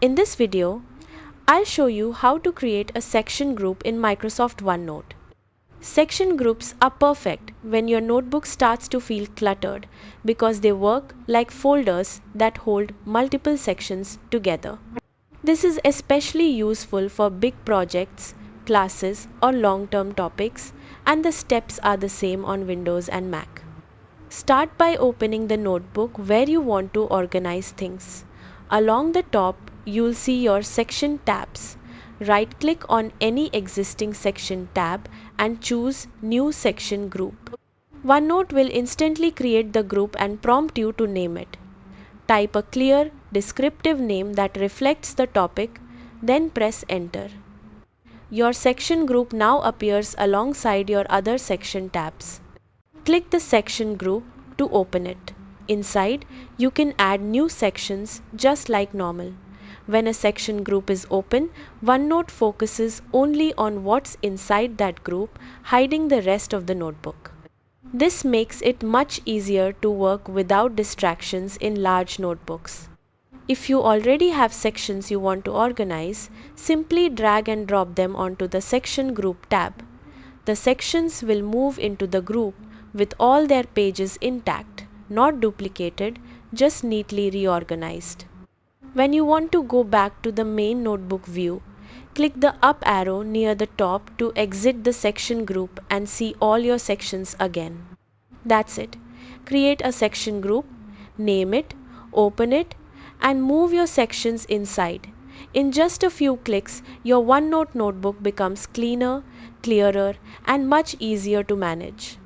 In this video, I'll show you how to create a section group in Microsoft OneNote. Section groups are perfect when your notebook starts to feel cluttered because they work like folders that hold multiple sections together. This is especially useful for big projects, classes, or long-term topics, and the steps are the same on Windows and Mac. Start by opening the notebook where you want to organize things. Along the top, you'll see your section tabs. Right-click on any existing section tab and choose New Section Group. OneNote will instantly create the group and prompt you to name it. Type a clear, descriptive name that reflects the topic, then press Enter. Your section group now appears alongside your other section tabs. Click the section group to open it. Inside, you can add new sections just like normal. When a section group is open, OneNote focuses only on what's inside that group, hiding the rest of the notebook. This makes it much easier to work without distractions in large notebooks. If you already have sections you want to organize, simply drag and drop them onto the Section Group tab. The sections will move into the group with all their pages intact, not duplicated, just neatly reorganized. When you want to go back to the main notebook view, click the up arrow near the top to exit the section group and see all your sections again. That's it. Create a section group, name it, open it, and move your sections inside. In just a few clicks, your OneNote notebook becomes cleaner, clearer, and much easier to manage.